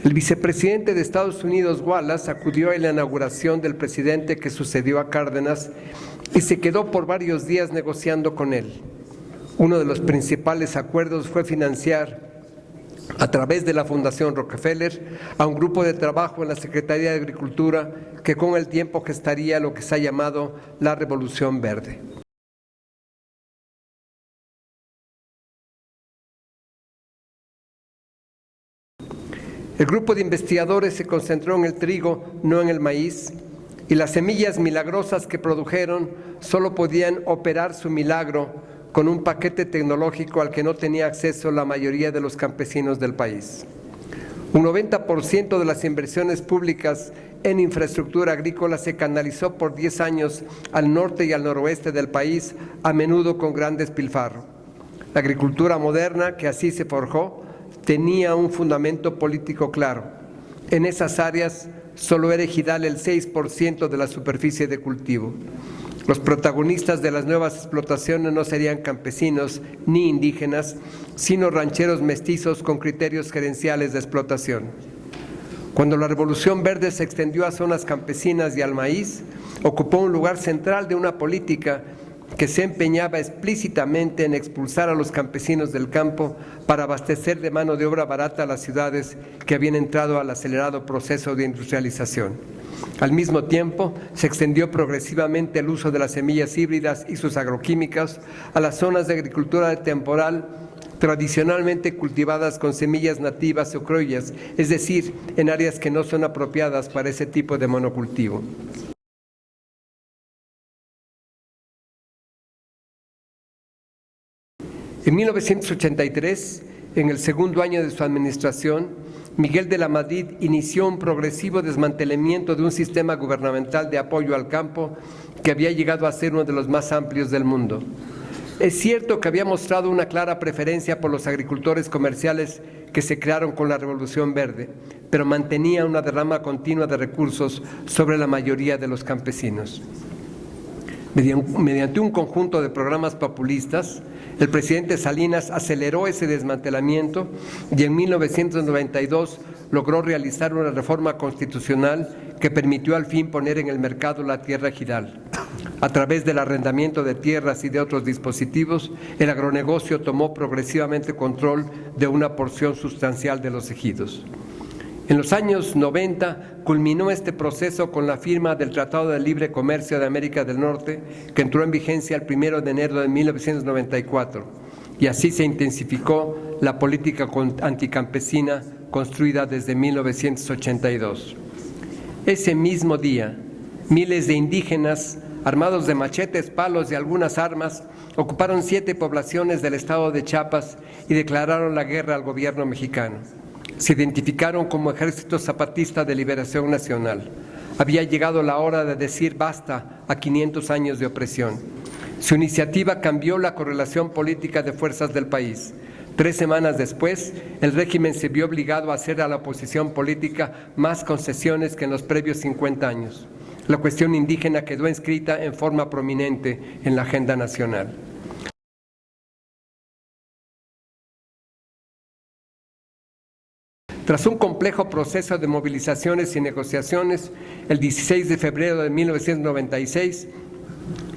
El vicepresidente de Estados Unidos, Wallace, acudió a la inauguración del presidente que sucedió a Cárdenas y se quedó por varios días negociando con él. Uno de los principales acuerdos fue financiar, a través de la Fundación Rockefeller, a un grupo de trabajo en la Secretaría de Agricultura que con el tiempo gestaría lo que se ha llamado la Revolución Verde. El grupo de investigadores se concentró en el trigo, no en el maíz, y las semillas milagrosas que produjeron solo podían operar su milagro con un paquete tecnológico al que no tenía acceso la mayoría de los campesinos del país. Un 90% de las inversiones públicas en infraestructura agrícola se canalizó por 10 años al norte y al noroeste del país, a menudo con gran despilfarro. La agricultura moderna, que así se forjó, tenía un fundamento político claro. En esas áreas solo era ejidal el 6% de la superficie de cultivo. Los protagonistas de las nuevas explotaciones no serían campesinos ni indígenas, sino rancheros mestizos con criterios gerenciales de explotación. Cuando la Revolución Verde se extendió a zonas campesinas y al maíz, ocupó un lugar central de una política que se empeñaba explícitamente en expulsar a los campesinos del campo para abastecer de mano de obra barata a las ciudades que habían entrado al acelerado proceso de industrialización. Al mismo tiempo, se extendió progresivamente el uso de las semillas híbridas y sus agroquímicos a las zonas de agricultura temporal tradicionalmente cultivadas con semillas nativas o criollas, es decir, en áreas que no son apropiadas para ese tipo de monocultivo. En 1983, en el segundo año de su administración, Miguel de la Madrid inició un progresivo desmantelamiento de un sistema gubernamental de apoyo al campo que había llegado a ser uno de los más amplios del mundo. Es cierto que había mostrado una clara preferencia por los agricultores comerciales que se crearon con la Revolución Verde, pero mantenía una derrama continua de recursos sobre la mayoría de los campesinos. Mediante un conjunto de programas populistas, el presidente Salinas aceleró ese desmantelamiento y en 1992 logró realizar una reforma constitucional que permitió al fin poner en el mercado la tierra ejidal. A través del arrendamiento de tierras y de otros dispositivos, el agronegocio tomó progresivamente control de una porción sustancial de los ejidos. En los años 90 culminó este proceso con la firma del Tratado de Libre Comercio de América del Norte, que entró en vigencia el 1 de enero de 1994, y así se intensificó la política anticampesina construida desde 1982. Ese mismo día, miles de indígenas, armados de machetes, palos y algunas armas, ocuparon 7 poblaciones del estado de Chiapas y declararon la guerra al gobierno mexicano. Se identificaron como Ejército Zapatista de Liberación Nacional. Había llegado la hora de decir basta a 500 años de opresión. Su iniciativa cambió la correlación política de fuerzas del país. 3 semanas después, el régimen se vio obligado a hacer a la oposición política más concesiones que en los previos 50 años. La cuestión indígena quedó inscrita en forma prominente en la agenda nacional. Tras un complejo proceso de movilizaciones y negociaciones, el 16 de febrero de 1996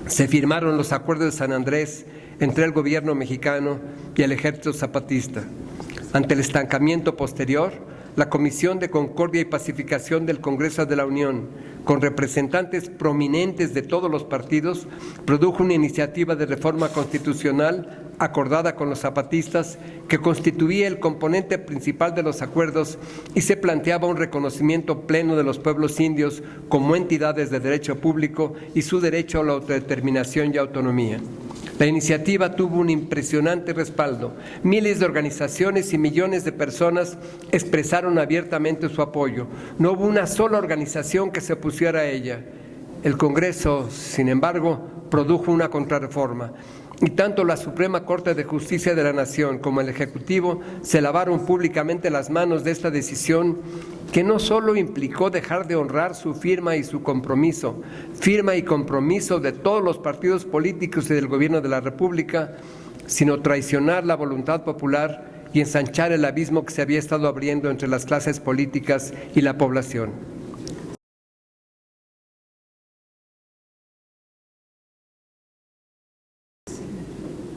se firmaron los acuerdos de San Andrés entre el gobierno mexicano y el Ejército Zapatista. Ante el estancamiento posterior, la Comisión de Concordia y Pacificación del Congreso de la Unión, con representantes prominentes de todos los partidos, produjo una iniciativa de reforma constitucional acordada con los zapatistas que constituía el componente principal de los acuerdos y se planteaba un reconocimiento pleno de los pueblos indios como entidades de derecho público y su derecho a la autodeterminación y autonomía. La iniciativa tuvo un impresionante respaldo. Miles de organizaciones y millones de personas expresaron abiertamente su apoyo. No hubo una sola organización que se opusiera a ella. El Congreso, sin embargo, produjo una contrarreforma. Y tanto la Suprema Corte de Justicia de la Nación como el Ejecutivo se lavaron públicamente las manos de esta decisión que no solo implicó dejar de honrar su firma y compromiso de todos los partidos políticos y del Gobierno de la República, sino traicionar la voluntad popular y ensanchar el abismo que se había estado abriendo entre las clases políticas y la población.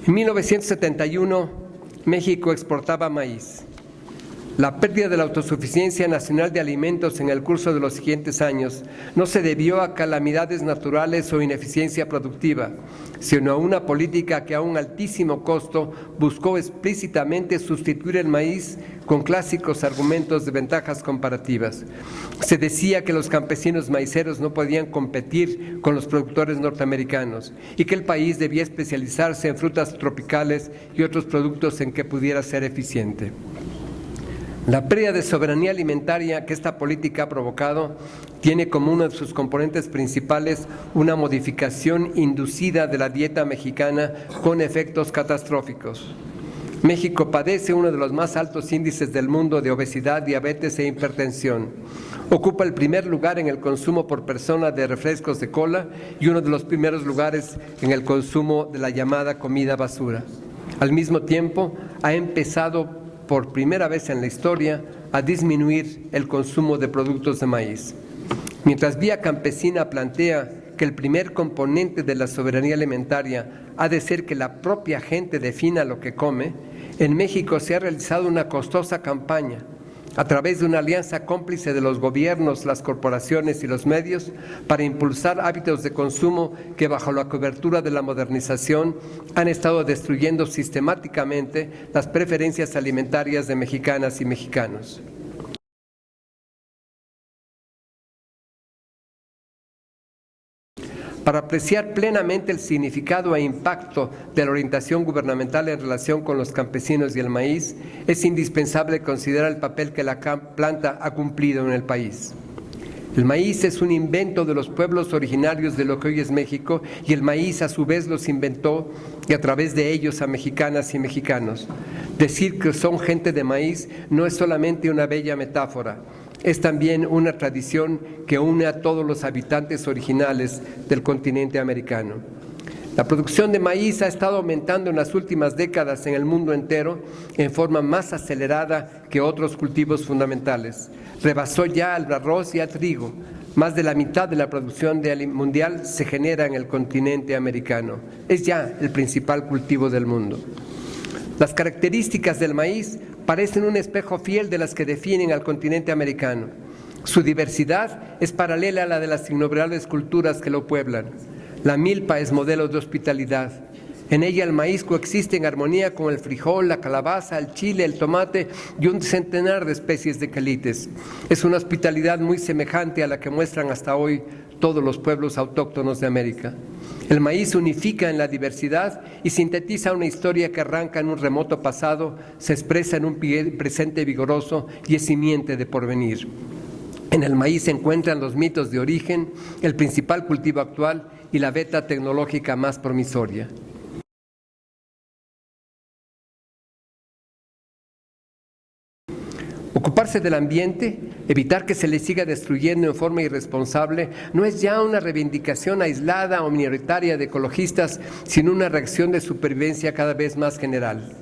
En 1971, México exportaba maíz. La pérdida de la autosuficiencia nacional de alimentos en el curso de los siguientes años no se debió a calamidades naturales o ineficiencia productiva, sino a una política que a un altísimo costo buscó explícitamente sustituir el maíz con clásicos argumentos de ventajas comparativas. Se decía que los campesinos maiceros no podían competir con los productores norteamericanos y que el país debía especializarse en frutas tropicales y otros productos en que pudiera ser eficiente. La pérdida de soberanía alimentaria que esta política ha provocado tiene como uno de sus componentes principales una modificación inducida de la dieta mexicana con efectos catastróficos. México padece uno de los más altos índices del mundo de obesidad, diabetes e hipertensión. Ocupa el primer lugar en el consumo por persona de refrescos de cola y uno de los primeros lugares en el consumo de la llamada comida basura. Al mismo tiempo, ha empezado por primera vez en la historia, a disminuir el consumo de productos de maíz. Mientras Vía Campesina plantea que el primer componente de la soberanía alimentaria ha de ser que la propia gente defina lo que come, en México se ha realizado una costosa campaña a través de una alianza cómplice de los gobiernos, las corporaciones y los medios para impulsar hábitos de consumo que bajo la cobertura de la modernización han estado destruyendo sistemáticamente las preferencias alimentarias de mexicanas y mexicanos. Para apreciar plenamente el significado e impacto de la orientación gubernamental en relación con los campesinos y el maíz, es indispensable considerar el papel que la planta ha cumplido en el país. El maíz es un invento de los pueblos originarios de lo que hoy es México y el maíz a su vez los inventó y a través de ellos a mexicanas y mexicanos. Decir que son gente de maíz no es solamente una bella metáfora, es también una tradición que une a todos los habitantes originales del continente americano. La producción de maíz ha estado aumentando en las últimas décadas en el mundo entero en forma más acelerada que otros cultivos fundamentales. Rebasó ya al arroz y al trigo. Más de la mitad de la producción mundial se genera en el continente americano. Es ya el principal cultivo del mundo. Las características del maíz parecen un espejo fiel de las que definen al continente americano. Su diversidad es paralela a la de las innumerables culturas que lo pueblan. La milpa es modelo de hospitalidad. En ella el maíz coexiste en armonía con el frijol, la calabaza, el chile, el tomate y un centenar de especies de quelites. Es una hospitalidad muy semejante a la que muestran hasta hoy todos los pueblos autóctonos de América. El maíz unifica en la diversidad y sintetiza una historia que arranca en un remoto pasado, se expresa en un presente vigoroso y es simiente de porvenir. En el maíz se encuentran los mitos de origen, el principal cultivo actual y la beta tecnológica más promisoria. Ocuparse del ambiente, evitar que se le siga destruyendo en forma irresponsable, no es ya una reivindicación aislada o minoritaria de ecologistas, sino una reacción de supervivencia cada vez más general.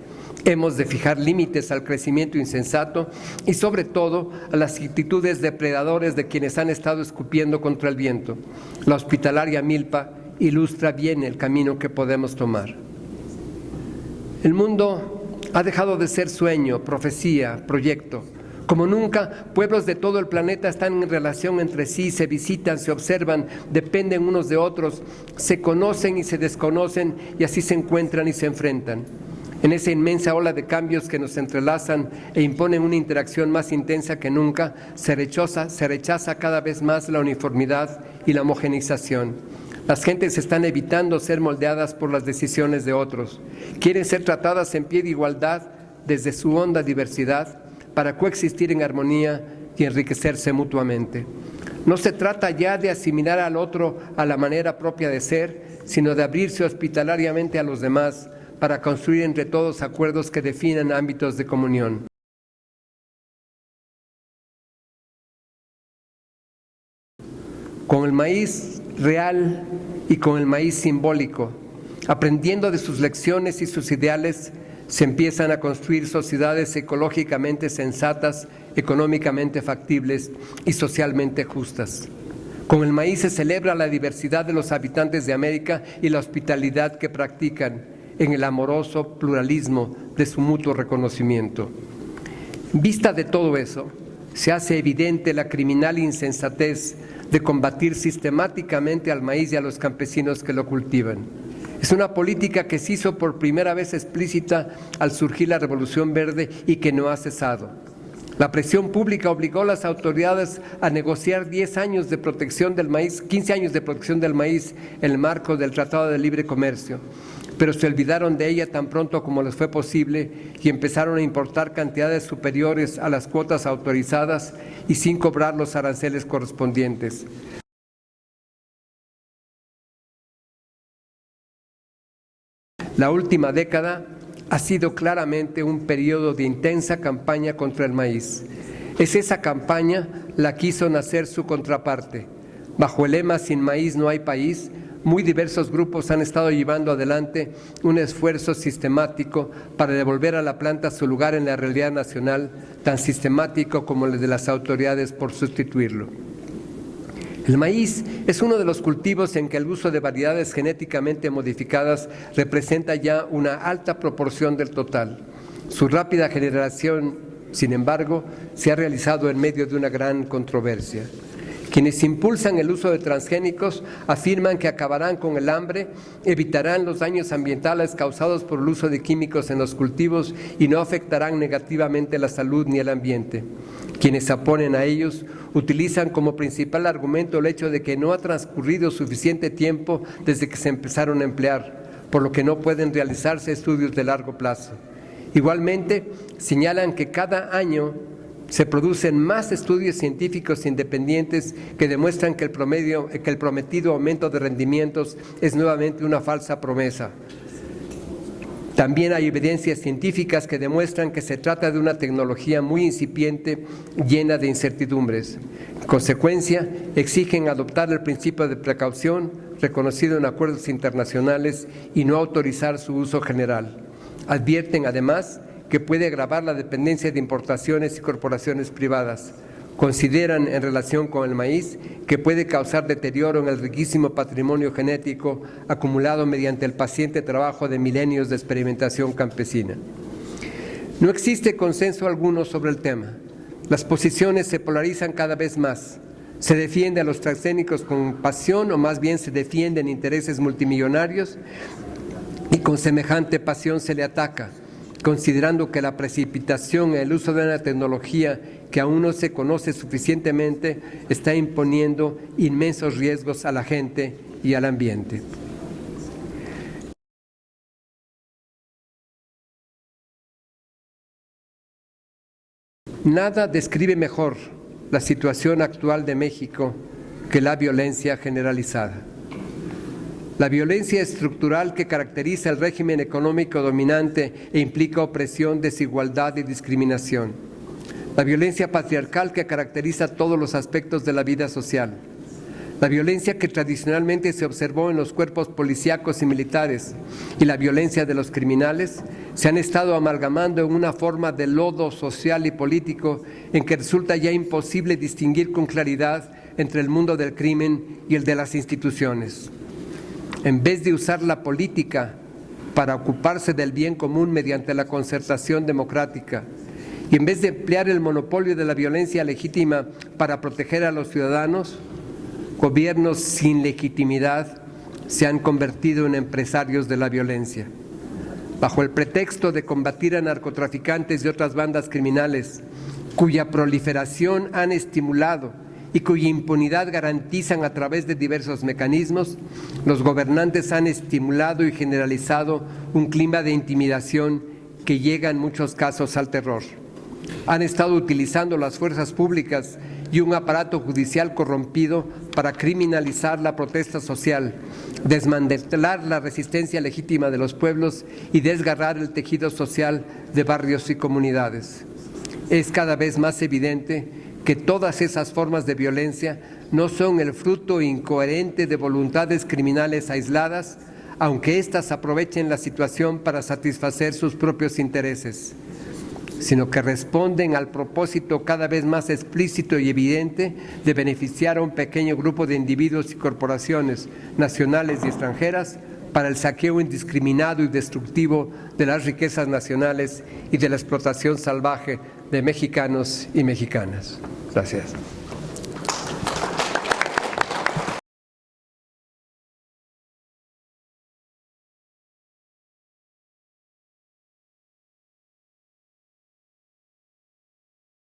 Hemos de fijar límites al crecimiento insensato y sobre todo a las actitudes depredadores de quienes han estado escupiendo contra el viento. La hospitalaria milpa ilustra bien el camino que podemos tomar. El mundo ha dejado de ser sueño, profecía, proyecto. Como nunca, pueblos de todo el planeta están en relación entre sí, se visitan, se observan, dependen unos de otros, se conocen y se desconocen y así se encuentran y se enfrentan. En esa inmensa ola de cambios que nos entrelazan e imponen una interacción más intensa que nunca, se rechaza cada vez más la uniformidad y la homogeneización. Las gentes están evitando ser moldeadas por las decisiones de otros. Quieren ser tratadas en pie de igualdad desde su honda diversidad para coexistir en armonía y enriquecerse mutuamente. No se trata ya de asimilar al otro a la manera propia de ser, sino de abrirse hospitalariamente a los demás para construir entre todos acuerdos que definan ámbitos de comunión. Con el maíz real y con el maíz simbólico, aprendiendo de sus lecciones y sus ideales, se empiezan a construir sociedades ecológicamente sensatas, económicamente factibles y socialmente justas. Con el maíz se celebra la diversidad de los habitantes de América y la hospitalidad que practican en el amoroso pluralismo de su mutuo reconocimiento. Vista de todo eso, se hace evidente la criminal insensatez de combatir sistemáticamente al maíz y a los campesinos que lo cultivan. Es una política que se hizo por primera vez explícita al surgir la Revolución Verde y que no ha cesado. La presión pública obligó a las autoridades a negociar 10 años de protección del maíz, 15 años de protección del maíz en el marco del Tratado de Libre Comercio, pero se olvidaron de ella tan pronto como les fue posible y empezaron a importar cantidades superiores a las cuotas autorizadas y sin cobrar los aranceles correspondientes. La última década ha sido claramente un periodo de intensa campaña contra el maíz. Es esa campaña la que hizo nacer su contraparte. Bajo el lema "Sin maíz no hay país", muy diversos grupos han estado llevando adelante un esfuerzo sistemático para devolver a la planta su lugar en la realidad nacional, tan sistemático como el de las autoridades por sustituirlo. El maíz es uno de los cultivos en que el uso de variedades genéticamente modificadas representa ya una alta proporción del total. Su rápida generación, sin embargo, se ha realizado en medio de una gran controversia. Quienes impulsan el uso de transgénicos afirman que acabarán con el hambre, evitarán los daños ambientales causados por el uso de químicos en los cultivos y no afectarán negativamente la salud ni el ambiente. Quienes se oponen a ellos utilizan como principal argumento el hecho de que no ha transcurrido suficiente tiempo desde que se empezaron a emplear, por lo que no pueden realizarse estudios de largo plazo. Igualmente, señalan que cada año se producen más estudios científicos independientes que demuestran que el prometido aumento de rendimientos es nuevamente una falsa promesa. También hay evidencias científicas que demuestran que se trata de una tecnología muy incipiente, llena de incertidumbres. En consecuencia, exigen adoptar el principio de precaución reconocido en acuerdos internacionales y no autorizar su uso general. Advierten además que puede agravar la dependencia de importaciones y corporaciones privadas. Consideran en relación con el maíz que puede causar deterioro en el riquísimo patrimonio genético acumulado mediante el paciente trabajo de milenios de experimentación campesina. No existe consenso alguno sobre el tema. Las posiciones se polarizan cada vez más. Se defiende a los transgénicos con pasión o más bien se defienden intereses multimillonarios y con semejante pasión se le ataca, considerando que la precipitación en el uso de una tecnología que aún no se conoce suficientemente está imponiendo inmensos riesgos a la gente y al ambiente. Nada describe mejor la situación actual de México que la violencia generalizada. La violencia estructural que caracteriza el régimen económico dominante e implica opresión, desigualdad y discriminación. La violencia patriarcal que caracteriza todos los aspectos de la vida social. La violencia que tradicionalmente se observó en los cuerpos policíacos y militares y la violencia de los criminales se han estado amalgamando en una forma de lodo social y político en que resulta ya imposible distinguir con claridad entre el mundo del crimen y el de las instituciones. En vez de usar la política para ocuparse del bien común mediante la concertación democrática y en vez de emplear el monopolio de la violencia legítima para proteger a los ciudadanos, gobiernos sin legitimidad se han convertido en empresarios de la violencia. Bajo el pretexto de combatir a narcotraficantes y otras bandas criminales, cuya proliferación han estimulado y cuya impunidad garantizan a través de diversos mecanismos, los gobernantes han estimulado y generalizado un clima de intimidación que llega en muchos casos al terror. Han estado utilizando las fuerzas públicas y un aparato judicial corrompido para criminalizar la protesta social, desmantelar la resistencia legítima de los pueblos y desgarrar el tejido social de barrios y comunidades. Es cada vez más evidente que todas esas formas de violencia no son el fruto incoherente de voluntades criminales aisladas, aunque éstas aprovechen la situación para satisfacer sus propios intereses, sino que responden al propósito cada vez más explícito y evidente de beneficiar a un pequeño grupo de individuos y corporaciones nacionales y extranjeras para el saqueo indiscriminado y destructivo de las riquezas nacionales y de la explotación salvaje de mexicanos y mexicanas. Gracias.